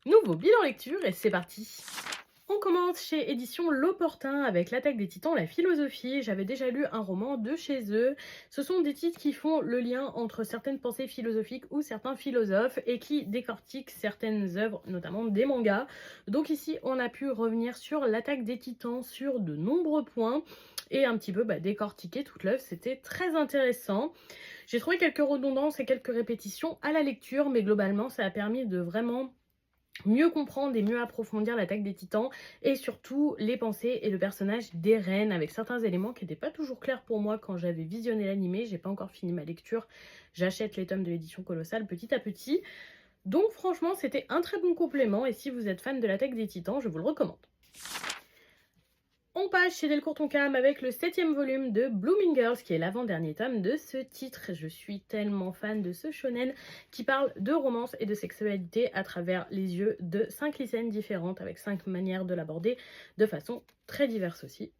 Nouveau bilan lecture et c'est parti. On commence chez Édition L'Opportun avec L'Attaque des Titans, la philosophie. J'avais déjà lu un roman de chez eux. Ce sont des titres qui font le lien entre certaines pensées philosophiques ou certains philosophes et qui décortiquent certaines œuvres, notamment des mangas. Donc ici, on a pu revenir sur L'Attaque des Titans sur de nombreux points et un petit peu décortiquer toute l'œuvre. C'était très intéressant. J'ai trouvé quelques redondances et quelques répétitions à la lecture, mais globalement, ça a permis de vraiment mieux comprendre et mieux approfondir l'Attaque des Titans et surtout les pensées et le personnage d'Eren avec certains éléments qui n'étaient pas toujours clairs pour moi quand j'avais visionné l'animé. J'ai pas encore fini ma lecture, j'achète les tomes de l'édition Colossale petit à petit. Donc franchement c'était un très bon complément et si vous êtes fan de l'Attaque des Titans, je vous le recommande. On passe chez Delcourt Tonkam avec le 7e volume de Blooming Girls, qui est l'avant-dernier tome de ce titre. Je suis tellement fan de ce shonen qui parle de romance et de sexualité à travers les yeux de 5 lycéennes différentes, avec 5 manières de l'aborder de façon très diverse aussi.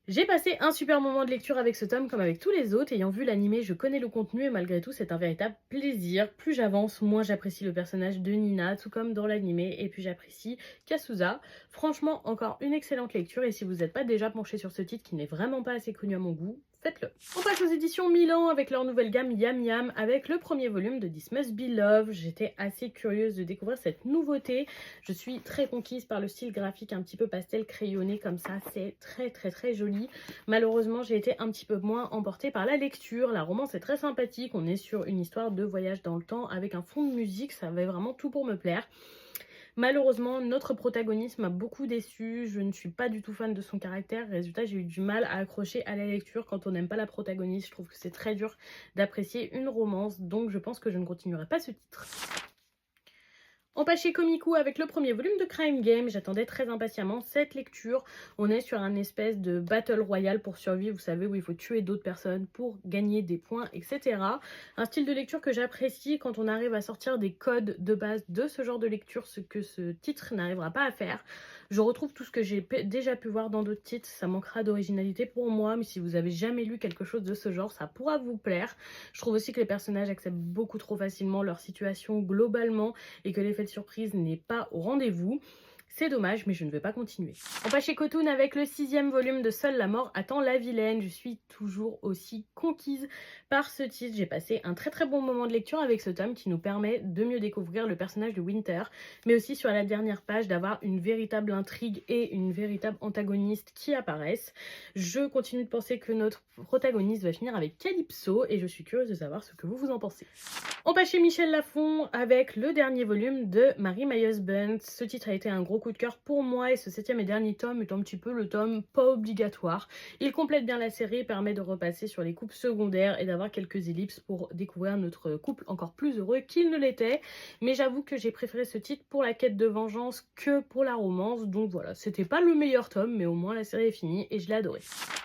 J'ai passé un super moment de lecture avec ce tome comme avec tous les autres. Ayant vu l'animé, je connais le contenu et malgré tout, c'est un véritable plaisir. Plus j'avance, moins j'apprécie le personnage de Nina, tout comme dans l'animé, et puis j'apprécie Kasuza. Franchement, encore une excellente lecture et si vous n'êtes pas déjà penché sur ce titre qui n'est vraiment pas assez connu à mon goût, faites-le. On passe aux éditions Milan avec leur nouvelle gamme Yam Yam avec le premier volume de This Must Be Love. J'étais assez curieuse de découvrir cette nouveauté. Je suis très conquise par le style graphique un petit peu pastel crayonné comme ça, c'est très joli. Malheureusement, j'ai été un petit peu moins emportée par la lecture. La romance est très sympathique, on est sur une histoire de voyage dans le temps avec un fond de musique, ça avait vraiment tout pour me plaire. Malheureusement, notre protagoniste m'a beaucoup déçue, je ne suis pas du tout fan de son caractère, résultat j'ai eu du mal à accrocher à la lecture quand on n'aime pas la protagoniste, je trouve que c'est très dur d'apprécier une romance, donc je pense que je ne continuerai pas ce titre. On passe chez Komiku avec le premier volume de Crime Game. J'attendais très impatiemment cette lecture. On est sur un espèce de battle royale pour survivre, vous savez, où il faut tuer d'autres personnes pour gagner des points, etc. Un style de lecture que j'apprécie quand on arrive à sortir des codes de base de ce genre de lecture, ce que ce titre n'arrivera pas à faire. Je retrouve tout ce que j'ai déjà pu voir dans d'autres titres, ça manquera d'originalité pour moi, mais si vous avez jamais lu quelque chose de ce genre, ça pourra vous plaire. Je trouve aussi que les personnages acceptent beaucoup trop facilement leur situation globalement et que l'effet de surprise n'est pas au rendez-vous. C'est dommage, mais je ne vais pas continuer. On passe chez Kotun avec le 6e volume de Seule la mort attend la vilaine. Je suis toujours aussi conquise par ce titre. J'ai passé un très bon moment de lecture avec ce tome qui nous permet de mieux découvrir le personnage de Winter, mais aussi sur la dernière page d'avoir une véritable intrigue et une véritable antagoniste qui apparaissent. Je continue de penser que notre protagoniste va finir avec Calypso et je suis curieuse de savoir ce que vous en pensez. On passe chez Michel Lafon avec le dernier volume de Mary My Husband. Ce titre a été un gros coup de cœur pour moi et ce 7e et dernier tome est un petit peu le tome pas obligatoire. Il complète bien la série et permet de repasser sur les couples secondaires et d'avoir quelques ellipses pour découvrir notre couple encore plus heureux qu'il ne l'était. Mais j'avoue que j'ai préféré ce titre pour la quête de vengeance que pour la romance. Donc voilà, c'était pas le meilleur tome, mais au moins la série est finie et je l'ai adoré.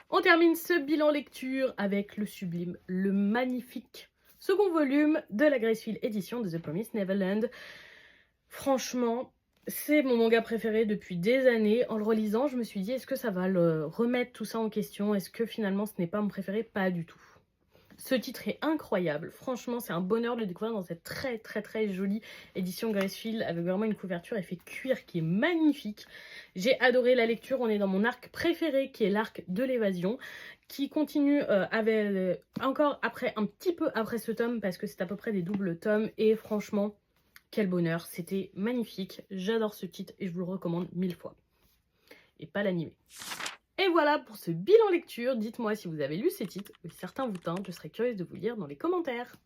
On termine ce bilan lecture avec le sublime, le magnifique second volume de la Gracefield édition de The Promised Neverland. Franchement, c'est mon manga préféré depuis des années. En le relisant, je me suis dit, est-ce que ça va le remettre tout ça en question? Est-ce que finalement ce n'est pas mon préféré? Pas du tout. Ce titre est incroyable, franchement c'est un bonheur de le découvrir dans cette très jolie édition Gracefield avec vraiment une couverture effet cuir qui est magnifique. J'ai adoré la lecture, on est dans mon arc préféré qui est l'arc de l'évasion qui continue encore après, un petit peu après ce tome parce que c'est à peu près des doubles tomes et franchement quel bonheur, c'était magnifique, j'adore ce titre et je vous le recommande 1000 fois. Et pas l'animé. Et voilà pour ce bilan lecture, dites-moi si vous avez lu ces titres ou si certains vous tentent, je serais curieuse de vous lire dans les commentaires.